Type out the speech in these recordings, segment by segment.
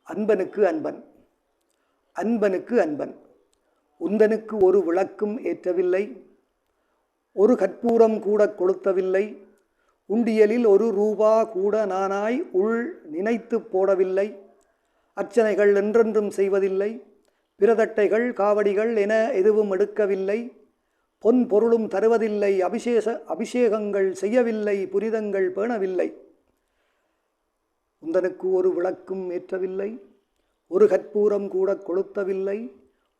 அன்பனுக்கு அன்பன் அன்பனுக்கு அன்பன் உந்தனுக்கு ஒரு விளக்கும் ஏற்றவில்லை, ஒரு கற்பூரம் கூட கொளுத்தவில்லை, உண்டியலில் ஒரு ரூபா கூட நானாய் உள் நினைத்து போடவில்லை, அர்ச்சனைகள் என்றென்றும் செய்வதில்லை, பிரதட்டைகள் காவடிகள் என எதுவும் எடுக்கவில்லை, பொன் பொருளும் தருவதில்லை, அபிஷேகங்கள் செய்யவில்லை, புனிதங்கள் பேணவில்லை. உந்தனுக்கு ஒரு விளக்கும் ஏற்றவில்லை, ஒரு கற்பூரம் கூட கொளுத்தவில்லை,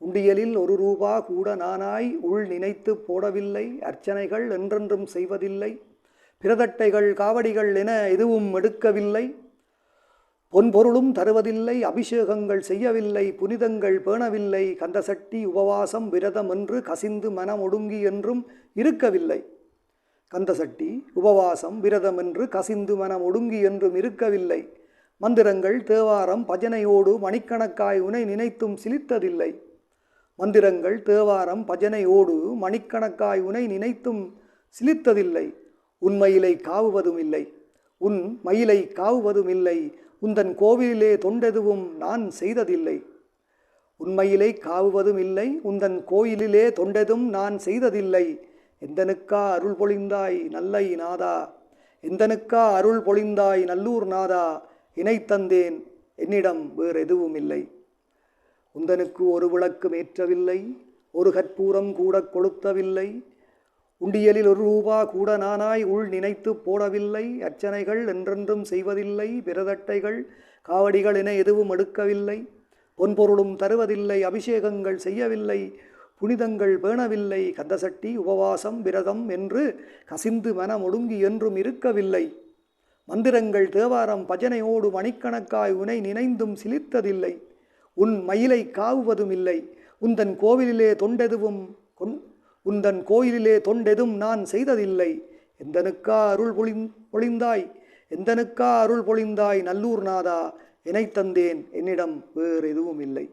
உண்டியலில் ஒரு ரூபா கூட நானாய் உள் நினைத்து போடவில்லை, அர்ச்சனைகள் என்றென்றும் செய்வதில்லை, பிரதட்டைகள் காவடிகள் என எதுவும் எடுக்கவில்லை, பொன்பொருளும் தருவதில்லை, அபிஷேகங்கள் செய்யவில்லை, புனிதங்கள் பேணவில்லை, கந்தசட்டி உபவாசம் விரதம் என்று கசிந்து மனம் ஒடுங்கி என்றும் இருக்கவில்லை. கந்தசட்டி உபவாசம் விரதம் என்று கசிந்து மனம் ஒடுங்கி என்றும் இருக்கவில்லை. மந்திரங்கள் தேவாரம் பஜனையோடு மணிக்கணக்காய் உனை நினைத்தும் சிலித்ததில்லை. மந்திரங்கள் தேவாரம் பஜனையோடு மணிக்கணக்காய் உனை நினைத்தும் சிலித்ததில்லை. உன் மயிலை காவுவதும் இல்லை, உன் மயிலை காவுவதும் இல்லை, உந்தன் கோவிலிலே தொண்டெதுவும் நான் செய்ததில்லை. உண்மையிலே காவுவதும் இல்லை, உந்தன் கோயிலிலே தொண்டெதும் நான் செய்ததில்லை. எந்தனுக்கா அருள் பொழிந்தாய் நல்லை நாதா, எந்தனுக்கா அருள் பொழிந்தாய் நல்லூர் நாதா, இணைத்தந்தேன் என்னிடம் வேறு எதுவும் இல்லை. உந்தனுக்கு ஒரு விளக்கும் ஏற்றவில்லை, ஒரு கற்பூரம் கூட கொளுத்தவில்லை, உண்டியலில் ஒரு ரூபா கூட நானாய் உள் நினைத்து போடவில்லை, அர்ச்சனைகள் என்றென்றும் செய்வதில்லை, பிரதட்டைகள் காவடிகள் என எதுவும் எடுக்கவில்லை, பொன்பொருளும் தருவதில்லை, அபிஷேகங்கள் செய்யவில்லை, புனிதங்கள் பேணவில்லை, கந்தசட்டி உபவாசம் விரதம் என்று கசிந்து மனம் ஒடுங்கி என்றும் இருக்கவில்லை. மந்திரங்கள் தேவாரம் பஜனையோடு மணிக்கணக்காய் உனை நினைந்தும் சிலித்ததில்லை. உன் மயிலை காவுவதும் இல்லை, உந்தன் கோவிலிலே தொண்டெதும் நான் செய்ததில்லை. எந்தனுக்கா அருள் பொழிந்தாய், எந்தனுக்கா அருள் பொழிந்தாய் நல்லூர் நாதா, இணைத்தந்தேன் என்னிடம் வேறு எதுவும் இல்லை.